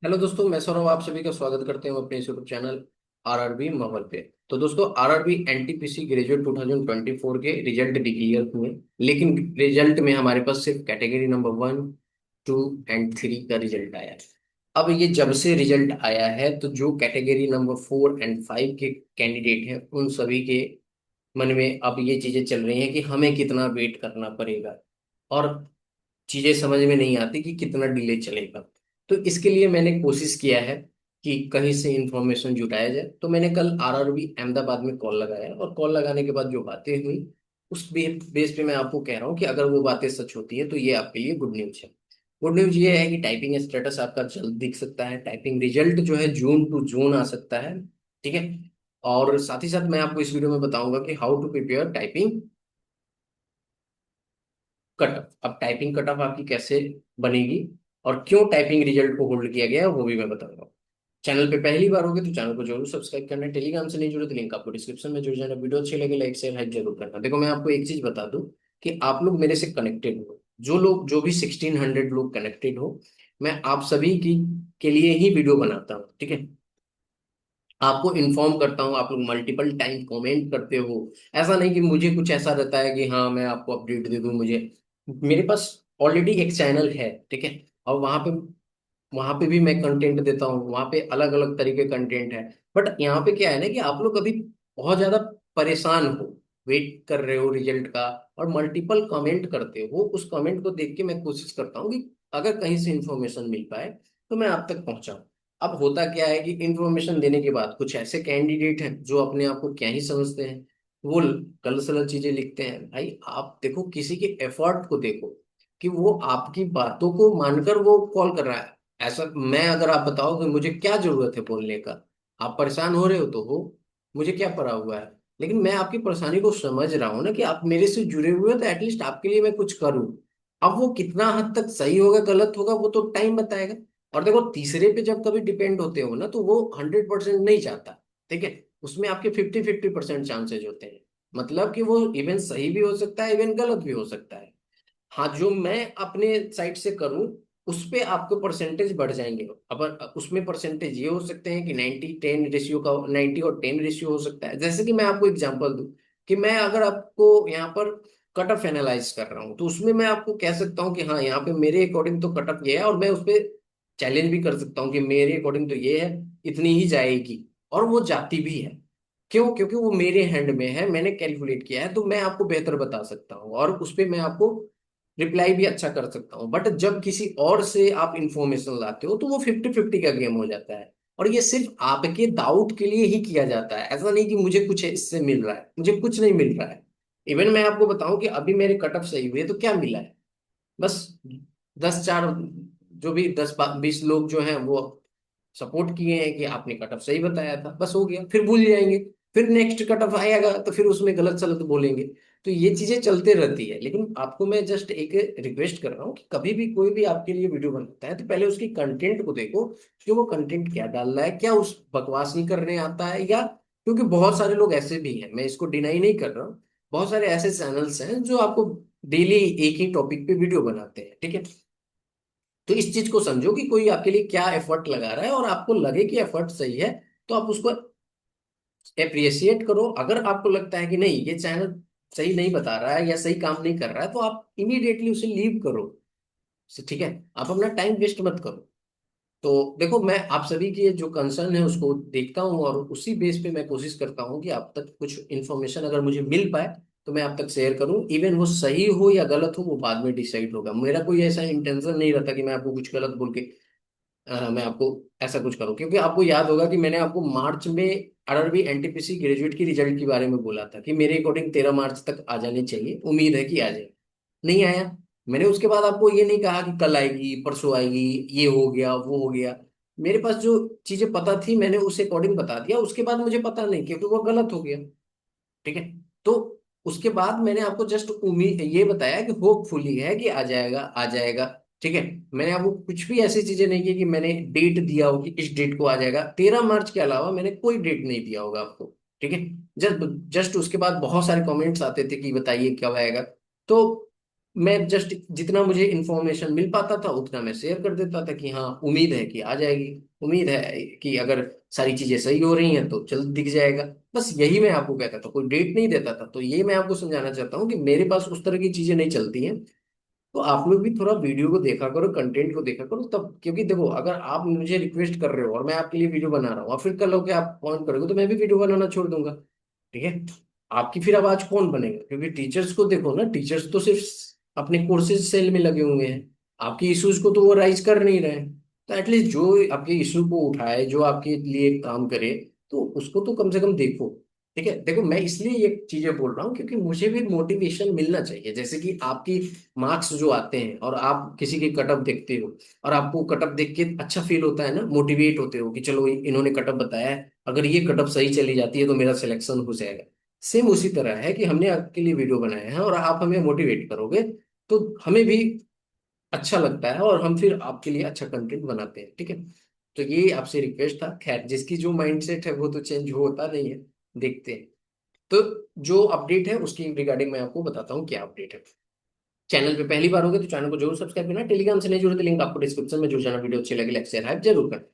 Hello दोस्तों, मैं सौरभ आप सभी का स्वागत करते हैं अपने यूट्यूब चैनल आरआरबी माहौल पे। तो दोस्तों, आरआरबी एनटीपीसी ग्रेजुएट 2024 के रिजल्ट डिक्लेयर हुए, लेकिन रिजल्ट में हमारे पास सिर्फ कैटेगरी नंबर 1, 2 एंड 3 का रिजल्ट आया है। अब ये जब से रिजल्ट आया है तो जो कैटेगरी नंबर 4 एंड 5 के कैंडिडेट हैं उन सभी के मन में अब ये चीजें चल रही हैं कि हमें कितना वेट करना पड़ेगा, और चीजें समझ में नहीं आती कि कितना डिले चलेगा। तो इसके लिए मैंने कोशिश किया है कि कहीं से इंफॉर्मेशन जुटाया जाए। तो मैंने कल आरआरबी अहमदाबाद में कॉल लगाया, और कॉल लगाने के बाद जो बातें हुई उस बेस पे मैं आपको कह रहा हूँ कि अगर वो बातें सच होती है तो ये आपके लिए गुड न्यूज है। गुड न्यूज ये है कि टाइपिंग स्टेटस आपका जल्द दिख सकता है, टाइपिंग रिजल्ट जो है जून टू जून आ सकता है। ठीक है। और साथ ही साथ मैं आपको इस वीडियो में बताऊंगा कि how to prepare typing cut off. अब टाइपिंग कट ऑफ आपकी कैसे बनेगी और क्यों टाइपिंग रिजल्ट को होल्ड किया गया है वो भी मैं बताऊंगा। चैनल पे पहली बार होगे तो चैनल को जरूर सब्सक्राइब करना। टेलीग्राम से नहीं जुड़े तो लिंक आपको डिस्क्रिप्शन में जुड़ जाना। वीडियो अच्छी लगे लाइक शेयर हाइप जरूर करना। देखो, मैं आपको एक चीज बता दूं कि आप लोग मेरे से कनेक्टेड हो, जो लोग जो भी 1600 लोग कनेक्टेड हो, मैं आप सभी की के लिए ही वीडियो बनाता हूँ। ठीक है। आपको इन्फॉर्म करता हूँ, आप लोग मल्टीपल टाइम कमेंट करते हो। ऐसा नहीं कि मुझे कुछ ऐसा रहता है कि हाँ मैं आपको अपडेट दे दूं। मुझे मेरे पास ऑलरेडी एक चैनल है, ठीक है। और वहां पे भी मैं कंटेंट देता हूँ, वहां पे अलग अलग तरीके कंटेंट है। बट यहाँ पे क्या है ना कि आप लोग अभी बहुत ज्यादा परेशान हो, वेट कर रहे हो रिजल्ट का, और मल्टीपल कमेंट करते हो। उस कमेंट को देख के मैं कोशिश करता हूँ कि अगर कहीं से इंफॉर्मेशन मिल पाए तो मैं आप तक पहुंचाऊं। अब होता क्या है कि इंफॉर्मेशन देने के बाद कुछ ऐसे कैंडिडेट हैं जो अपने आप को क्या ही समझते हैं, वो गलत सलत चीजें लिखते हैं। भाई आप देखो, किसी के एफर्ट को देखो कि वो आपकी बातों को मानकर वो कॉल कर रहा है। ऐसा मैं अगर आप बताओ कि मुझे क्या जरूरत है बोलने का, आप परेशान हो रहे हो तो हो, मुझे क्या पड़ा हुआ है। लेकिन मैं आपकी परेशानी को समझ रहा हूँ ना कि आप मेरे से जुड़े हुए हो, तो एटलीस्ट आपके लिए मैं कुछ करूँ। अब वो कितना हद तक सही होगा गलत होगा वो तो टाइम बताएगा। और देखो, तीसरे पे जब कभी डिपेंड होते हो ना तो वो 100% नहीं जाता। ठीक है। उसमें आपके 50-50% चांसेज होते हैं। मतलब कि वो इवन सही भी हो सकता है, इवन गलत भी हो सकता है। हाँ, जो मैं अपने साइड से करूं उस पे आपको परसेंटेज बढ़ जाएंगे। अब उसमें परसेंटेज ये हो सकते हैं कि 90-10 रेशियो का, 90 और 10 रेशियो हो सकता है। जैसे कि मैं आपको एग्जांपल दूं कि मैं अगर आपको यहाँ पर कट ऑफ एनालाइज कर रहा हूँ तो उसमें मैं आपको कह सकता हूँ कि हाँ यहाँ पे मेरे अकॉर्डिंग तो कट ऑफ ये है, और मैं उस पर चैलेंज भी कर सकता हूँ कि मेरे अकॉर्डिंग तो ये है, इतनी ही जाएगी। और वो जाती भी है। क्यों? क्योंकि वो मेरे हैंड में है, मैंने कैलकुलेट किया है, तो मैं आपको बेहतर बता सकता हूँ और उस पर मैं आपको रिप्लाई भी अच्छा कर सकता हूँ। बट जब किसी और से आप इंफॉर्मेशन लाते हो तो वो 50-50 का गेम हो जाता है। और ये सिर्फ आपके डाउट के लिए ही किया जाता है। ऐसा नहीं कि मुझे कुछ इससे मिल रहा है, मुझे कुछ नहीं मिल रहा है। इवन मैं आपको बताऊं कि अभी मेरे कट ऑफ सही हुए तो क्या मिला है? बस 10 4, जो भी 10 20 लोग जो हैं वो सपोर्ट किए हैं कि आपने कट ऑफ सही बताया था, बस हो गया। फिर भूल जाएंगे, फिर नेक्स्ट कट ऑफ आएगा तो फिर उसमें गलत सलत बोलेंगे। तो ये चीजें चलते रहती है। लेकिन आपको मैं जस्ट एक रिक्वेस्ट कर रहा हूँ कि कभी भी कोई भी आपके लिए वीडियो बनाता है तो पहले उसकी कंटेंट को देखो कि वो कंटेंट क्या डाल रहा है, क्या उस बकवास नहीं करने आता है, या क्योंकि बहुत सारे लोग ऐसे भी हैं, मैं इसको डिनाई नहीं कर रहा हूँ। बहुत सारे ऐसे चैनल्स हैं जो आपको डेली एक ही टॉपिक पे वीडियो बनाते हैं। ठीक है। तो इस चीज को समझो कि कोई आपके लिए क्या एफर्ट लगा रहा है, और आपको लगे कि एफर्ट सही है तो आप उसको अप्रिशिएट करो। अगर आपको लगता है कि नहीं ये चैनल सही नहीं बता रहा है या सही काम नहीं कर रहा है तो आप इमीडिएटली उसे लीव करो। ठीक है। आप अपना टाइम वेस्ट मत करो। तो देखो, मैं आप सभी के जो कंसर्न है उसको देखता हूँ, और उसी बेस पे मैं कोशिश करता हूँ कि आप तक कुछ इन्फॉर्मेशन अगर मुझे मिल पाए तो मैं आप तक शेयर करूँ। इवन वो सही हो या गलत हो वो बाद में डिसाइड होगा। मेरा कोई ऐसा इंटेंशन नहीं रहता कि मैं आपको कुछ गलत बोल के मैं आपको ऐसा कुछ करूं। क्योंकि आपको याद होगा कि मैंने आपको मार्च में आरआरबी एनटीपीसी ग्रेजुएट की रिजल्ट के बारे में बोला था कि मेरे अकॉर्डिंग 13 मार्च तक आ जाने चाहिए, उम्मीद है कि आ जाए। नहीं आया। मैंने उसके बाद आपको ये नहीं कहा कि कल आएगी परसों आएगी, ये हो गया वो हो गया। मेरे पास जो चीजें पता थी मैंने उस अकॉर्डिंग बता दिया। उसके बाद मुझे पता नहीं क्योंकि वो गलत हो गया। ठीक है। तो उसके बाद मैंने आपको जस्ट उम्मीद ये बताया कि होपफुली है कि आ जाएगा आ जाएगा। ठीक है। मैंने आपको कुछ भी ऐसी चीजें नहीं की कि मैंने डेट दिया हो कि इस डेट को आ जाएगा। 13 मार्च के अलावा मैंने कोई डेट नहीं दिया होगा आपको। ठीक है। जस्ट जस्ट उसके बाद बहुत सारे कमेंट्स आते थे कि बताइए कब आएगा। तो मैं जस्ट जितना मुझे इंफॉर्मेशन मिल पाता था उतना मैं शेयर कर देता था कि हाँ उम्मीद है कि आ जाएगी, उम्मीद है कि अगर सारी चीजें सही हो रही हैं तो जल्द दिख जाएगा। बस यही मैं आपको कहता था, कोई डेट नहीं देता था। तो ये मैं आपको समझाना चाहता हूँ कि मेरे पास उस तरह की चीजें नहीं चलती हैं। तो आप लोग भी थोड़ा वीडियो को देखा करो, कंटेंट को देखा करो तब, क्योंकि देखो अगर आप मुझे रिक्वेस्ट कर रहे हो और मैं आपके लिए वीडियो बना रहा हूँ और फिर कल होके आप पॉइंट करोगे तो मैं भी वीडियो बनाना छोड़ दूंगा। ठीक है, आपकी फिर आवाज कौन बनेगा? क्योंकि टीचर्स को देखो ना, टीचर्स तो सिर्फ अपने कोर्सेज सेल में लगे हुए हैं, आपकी इश्यूज को तो वो राइज कर नहीं रहे हैं। तो एटलीस्ट जो आपके इशू को उठाए, जो आपके लिए काम करे, तो उसको तो कम से कम देखो। ठीक है, देखो मैं इसलिए ये चीजें बोल रहा हूँ क्योंकि मुझे भी मोटिवेशन मिलना चाहिए। जैसे कि आपकी मार्क्स जो आते हैं और आप किसी की कटअप देखते हो और आपको कटअप देख के अच्छा फील होता है ना, मोटिवेट होते हो कि चलो इन्होंने कटअप बताया है, अगर ये कटअप सही चली जाती है तो मेरा सिलेक्शन हो जाएगा। सेम उसी तरह है कि हमने आपके लिए वीडियो बनाया है और आप हमें मोटिवेट करोगे तो हमें भी अच्छा लगता है और हम फिर आपके लिए अच्छा कंटेंट बनाते हैं। ठीक है, तो ये आपसे रिक्वेस्ट था। खैर, जिसकी जो माइंडसेट है वो तो चेंज होता नहीं है, देखते हैं। तो जो अपडेट है उसकी रिगार्डिंग मैं आपको बताता हूँ क्या अपडेट है। चैनल पे पहली बार होगे तो चैनल को जरूर सब्सक्राइब करना, टेलीग्राम से नहीं जुड़े तो लिंक आपको डिस्क्रिप्शन में जुड़ जाना। वीडियो अच्छी लगे लाइक शेयर हाइप जरूर करना।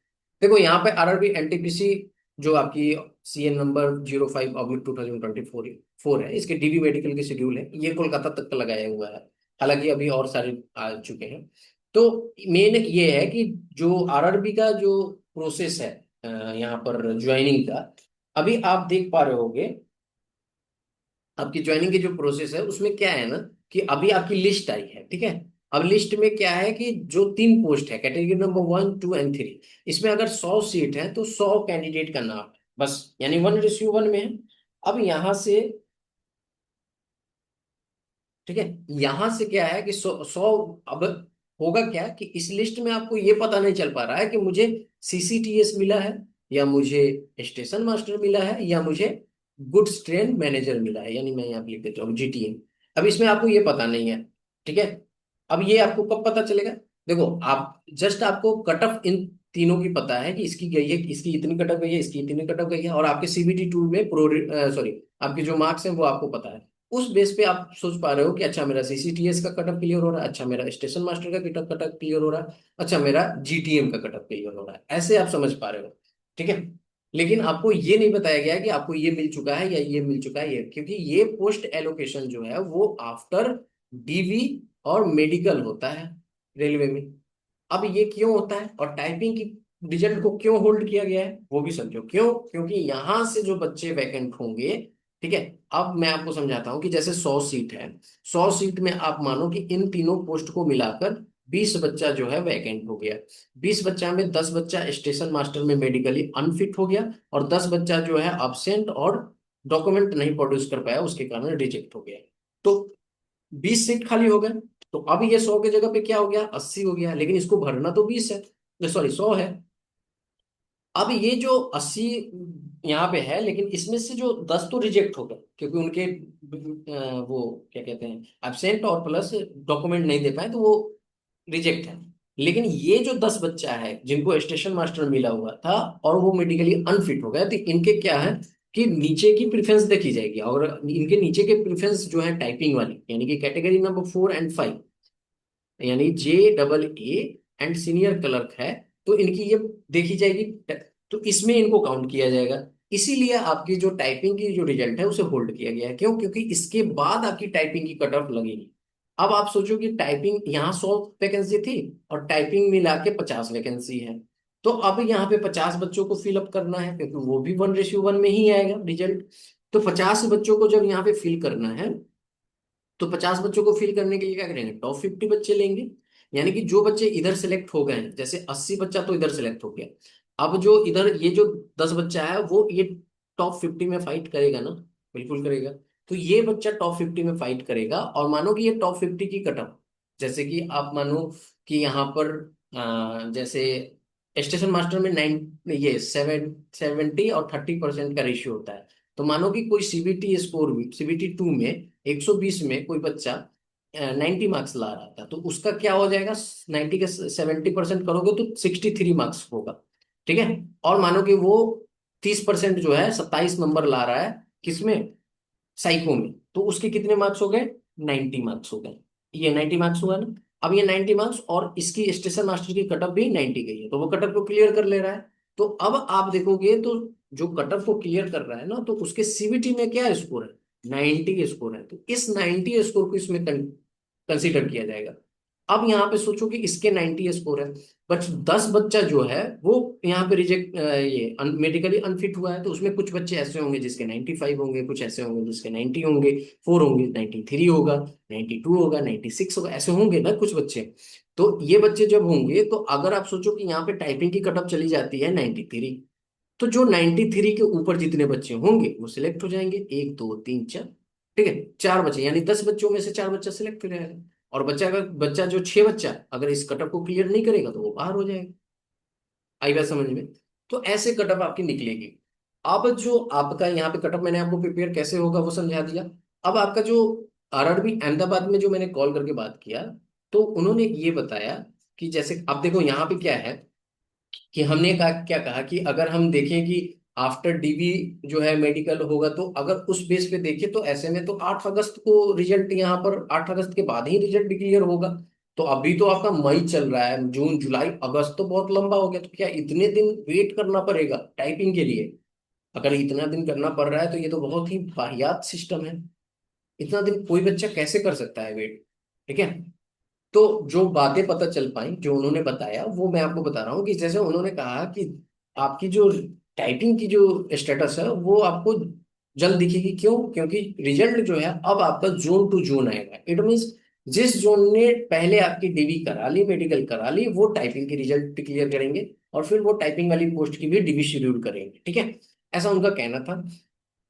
देखो यहाँ पे आरआरबी एनटीपीसी जो आपकी सीएन नंबर 05/2024 है, इसके डीबी मेडिकल के शेड्यूल है, ये कोलकाता तक का लगाया हुआ है। हालांकि अभी और सारे आ चुके हैं। तो मेन ये है कि जो आरआरबी का जो प्रोसेस है यहाँ पर ज्वाइनिंग का, अभी आप देख पा रहे होगे आपकी ज्वाइनिंग की जो प्रोसेस है उसमें क्या है ना, कि अभी आपकी लिस्ट आई है। ठीक है, अब लिस्ट में क्या है कि जो 3 पोस्ट है कैटेगरी नंबर 1, 2 एंड 3, इसमें अगर 100 सीट है तो 100 कैंडिडेट का नाम है बस, यानी 1:1 में है। अब यहाँ से, ठीक है, यहाँ से क्या है कि 100 100, अब होगा क्या कि इस लिस्ट में आपको ये पता नहीं चल पा रहा है कि मुझे सीसीटीएस मिला है या मुझे स्टेशन मास्टर मिला है या मुझे गुड्स ट्रेन मैनेजर मिला है, यानी मैं यहाँ पे लिख देता हूँ जीटीएम। अब इसमें आपको ये पता नहीं है। ठीक है, अब ये आपको कब पता चलेगा? देखो आप जस्ट आपको कट ऑफ इन तीनों की पता है कि इसकी गई है, इसकी इतनी कट ऑफ गई है, इसकी इतनी कट ऑफ गई है, और आपके सीबीटी टूल में प्रो सॉरी आपके जो मार्क्स हैं वो आपको पता है। उस बेस पे आप सोच पा रहे हो कि अच्छा मेरा सीसीटीएस का कटअप क्लियर हो रहा है, अच्छा मेरा स्टेशन मास्टर का कटअप कटअप क्लियर हो रहा है, अच्छा मेरा जीटीएम का कटअप क्लियर हो रहा है, ऐसे आप समझ पा रहे हो। ठीक है, लेकिन आपको ये नहीं बताया गया कि आपको ये मिल चुका है या ये मिल चुका है, ये क्योंकि ये पोस्ट एलोकेशन जो है वो आफ्टर डीवी और मेडिकल होता है रेलवे में। अब ये क्यों होता है और टाइपिंग की रिजल्ट को क्यों होल्ड किया गया है वो भी समझो क्यों, क्योंकि यहां से जो बच्चे वैकेंट होंगे, ठीक है, अब मैं आपको समझाता हूं कि जैसे 100 सीट है, 100 सीट में आप मानो कि इन तीनों पोस्ट को मिलाकर 20 बच्चा जो है वैकेंट हो गया। 20 बच्चा में 10 बच्चा स्टेशन मास्टर में मेडिकली अनफिट हो गया और 10 बच्चा जो है अब्सेंट और डॉक्यूमेंट नहीं प्रोड्यूस कर पाया, उसके कारण रिजेक्ट हो गया। तो 20 सीट खाली हो गए। तो अब ये 100 की जगह पे क्या हो गया, 80 हो गया, लेकिन इसको भरना तो 20 है, सॉरी 100 है। अब ये जो 80 यहाँ पे है, लेकिन इसमें से जो 10 तो रिजेक्ट हो गए क्योंकि उनके वो क्या कहते हैं एब्सेंट और प्लस डॉक्यूमेंट नहीं दे पाए, तो वो रिजेक्ट है। लेकिन ये जो 10 बच्चा है जिनको स्टेशन मास्टर मिला हुआ था और वो मेडिकली अनफिट हो गया, तो इनके क्या है कि नीचे की प्रेफरेंस देखी जाएगी, और इनके नीचे के प्रेफरेंस जो है टाइपिंग वाली, यानी कि कैटेगरी नंबर 4 एंड 5, यानी JEE एंड सीनियर क्लर्क है, तो इनकी ये देखी जाएगी। तो इसमें इनको काउंट किया जाएगा। इसीलिए आपकी जो टाइपिंग की जो रिजल्ट है उसे होल्ड किया गया है। क्यों? क्योंकि इसके बाद आपकी टाइपिंग की कट ऑफ लगेगी। अब आप सोचो कि टाइपिंग यहाँ 100 वैकेंसी थी और टाइपिंग मिला के 50 वैकेंसी है, तो अब यहाँ पे 50 बच्चों को फिलअप करना है क्योंकि वो भी 1:1 में ही आएगा रिजल्ट। तो 50 बच्चों को जब यहाँ पे फिल करना है, तो 50 बच्चों को फिल करने के लिए क्या करेंगे, टॉप 50 बच्चे लेंगे। यानी कि जो बच्चे इधर सेलेक्ट हो गए हैं, जैसे 80 बच्चा तो इधर सेलेक्ट हो गया, अब जो इधर ये जो 10 बच्चा है वो ये टॉप 50 में फाइट करेगा ना, बिल्कुल करेगा। तो ये बच्चा टॉप 50 में फाइट करेगा और मानो कि ये टॉप 50 की कटअप, जैसे कि आप मानो कि यहाँ पर जैसे स्टेशन मास्टर में 70 और 30% का रेशियो होता है। तो मानो कि कोई सीबीटी स्कोर भी सीबीटी 2 में 120 में कोई बच्चा 90 मार्क्स ला रहा था, तो उसका क्या हो जाएगा, 90 के 70% करोगे तो 63 मार्क्स होगा। ठीक है, और मानो कि वो 30% जो है 27 नंबर ला रहा है, किसमें, साइको में, तो उसके कितने मार्क्स हो गए, 90 मार्क्स हो गए। ये 90 मार्क्स हुआ ना। अब ये 90 मार्क्स और इसकी स्टेशन मास्टर की कटअप भी 90 गई है, तो वो कटअप को क्लियर कर ले रहा है। तो अब आप देखोगे तो जो कटअप को क्लियर कर रहा है ना, तो उसके सीबीटी में क्या स्कोर है, 90 स्कोर है। तो इस 90 स्कोर को इसमें कंसीडर किया जाएगा। अब यहाँ पे सोचो कि इसके 90 स्कोर है, बट 10 बच्चा जो है वो यहाँ पे रिजेक्ट, ये मेडिकली अनफिट हुआ है। तो उसमें कुछ बच्चे ऐसे होंगे जिसके 95 होंगे, कुछ ऐसे होंगे जिसके 90 होंगे, 4 होंगे, 93 होगा, 92 होगा, 96 होगा, ऐसे होंगे ना कुछ बच्चे। तो ये बच्चे जब होंगे, तो अगर आप सोचो कि यहाँ पे टाइपिंग की कटअप चली जाती है 93, तो जो 93 के ऊपर जितने बच्चे होंगे वो सिलेक्ट हो जाएंगे, 1 2 3 4। ठीक है, 4 बच्चे, यानी 10 बच्चों में से 4 बच्चा सिलेक्ट हो जाएगा। और बच्चा, अगर बच्चा जो 6 बच्चा अगर इस कटअप को क्लियर नहीं करेगा तो वो बाहर हो जाएगा। आई बात समझ में? तो ऐसे कटअप आपकी निकलेगी। अब जो आपका यहाँ पे कटअप मैंने आपको प्रिपेयर कैसे होगा वो समझा दिया। अब आपका जो आरआरबी अहमदाबाद में जो मैंने कॉल करके बात किया, तो उन्होंने ये बताया कि जैसे आप देखो यहाँ पे क्या है, कि हमने कहा, क्या कहा कि अगर हम देखें कि आफ्टर डीबी जो है मेडिकल होगा, तो अगर उस बेस पे देखें तो ऐसे में तो 8 अगस्त को रिजल्ट, यहाँ पर 8 अगस्त के बाद ही रिजल्ट डिक्लेयर होगा। तो अभी तो आपका मई चल रहा है, जून जुलाई अगस्त तो बहुत लंबा हो गया। तो क्या इतने दिन वेट करना पड़ेगा टाइपिंग के लिए? अगर इतना दिन करना पड़ रहा है तो ये तो बहुत ही वाहियात सिस्टम है। इतना दिन कोई बच्चा कैसे कर सकता है वेट? ठीक है। तो जो बातें पता चल पाई, जो उन्होंने बताया, वो मैं आपको बता रहा हूँ। कि जैसे उन्होंने कहा कि आपकी जो टाइपिंग की जो स्टेटस है वो आपको जल्द दिखेगी। क्यों? क्योंकि रिजल्ट जो है अब आपका जोन टू जोन आएगा। इट मीन्स जिस जोन ने पहले आपकी डीबी करा ली, मेडिकल करा ली, वो टाइपिंग की रिजल्ट क्लियर करेंगे, और फिर वो टाइपिंग वाली पोस्ट की भी डीबी शेड्यूल करेंगे। ठीक है, ऐसा उनका कहना था।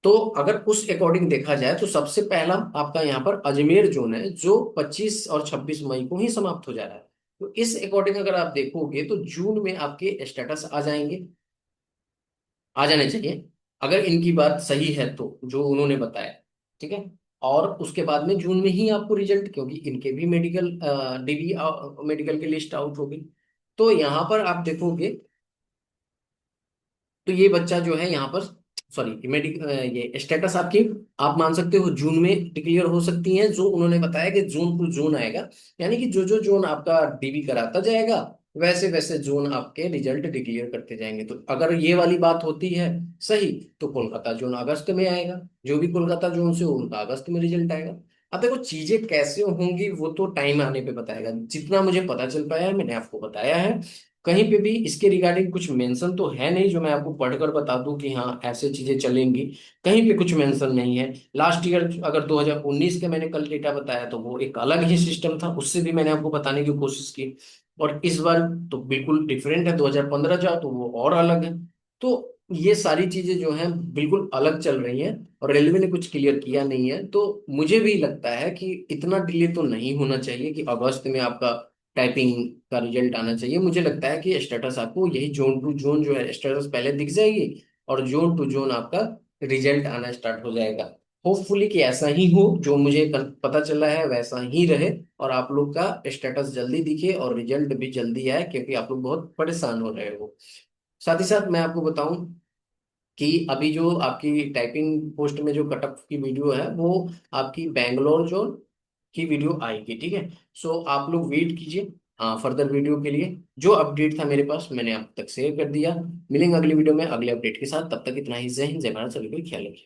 तो अगर उस अकॉर्डिंग देखा जाए तो सबसे पहला आपका यहाँ पर अजमेर जोन है, जो 25 और 26 मई को ही समाप्त हो जा रहा है। तो इस अकॉर्डिंग अगर आप देखोगे तो जून में आपके स्टेटस आ जाएंगे, आ जाने चाहिए, अगर इनकी बात सही है तो, जो उन्होंने बताया। ठीक है। और उसके बाद में जून में ही आपको रिजल्ट, क्योंकि इनके भी मेडिकल डीबी मेडिकल की लिस्ट आउट होगी। तो यहाँ पर आप देखोगे तो ये बच्चा जो है यहाँ पर, सॉरी, ये स्टेटस आपकी आप मान सकते हो जून में डिक्लेयर हो सकती हैं। जो उन्होंने बताया कि जून टू जून आएगा, यानी कि जो जो जोन आपका डीबी कराता जाएगा, वैसे वैसे जोन आपके रिजल्ट डिक्लेयर करते जाएंगे। तो अगर ये वाली बात होती है सही, तो कोलकाता जोन अगस्त में आएगा। जो भी कोलकाता जोन से हो उनका अगस्त में रिजल्ट आएगा। अब देखो चीजें कैसे होंगी वो तो टाइम आने पे बताएगा। जितना मुझे पता चल पाया है मैंने आपको बताया है। कहीं पे भी इसके रिगार्डिंग कुछ मेंशन तो है नहीं जो मैं आपको पढ़कर बता दूं कि हाँ ऐसे चीजें चलेंगी। कहीं पे कुछ मेंशन नहीं है। लास्ट ईयर अगर 2019 के मैंने कल डेटा बताया तो वो एक अलग ही सिस्टम था, उससे भी मैंने आपको बताने की कोशिश की। और इस बार तो बिल्कुल डिफरेंट है, 2015 जाओ तो वो और अलग है। तो ये सारी चीजें जो हैं बिल्कुल अलग चल रही हैं, और रेलवे ने कुछ क्लियर किया नहीं है। तो मुझे भी लगता है कि इतना डिले तो नहीं होना चाहिए कि अगस्त में आपका टाइपिंग का रिजल्ट आना चाहिए। मुझे लगता है कि स्टेटस आपको यही जोन टू जोन जो है स्टेटस पहले दिख जाएगी, और जोन टू जोन आपका रिजल्ट आना स्टार्ट हो जाएगा। होपफुली कि ऐसा ही हो, जो मुझे पता चला है वैसा ही रहे, और आप लोग का स्टेटस जल्दी दिखे और रिजल्ट भी जल्दी आए, क्योंकि आप लोग बहुत परेशान हो रहे हो। साथ ही साथ मैं आपको बताऊं कि अभी जो आपकी टाइपिंग पोस्ट में जो कटअप की वीडियो है, वो आपकी बैंगलोर जोन की वीडियो आएगी। ठीक है। सो आप लोग वेट कीजिए हाँ फर्दर वीडियो के लिए। जो अपडेट था मेरे पास मैंने आप तक शेयर कर दिया। मिलेंगे अगली वीडियो में अगले अपडेट के साथ। तब तक इतना ही। जय हिंद, जय भारत, सभी को ख्याल रखिए।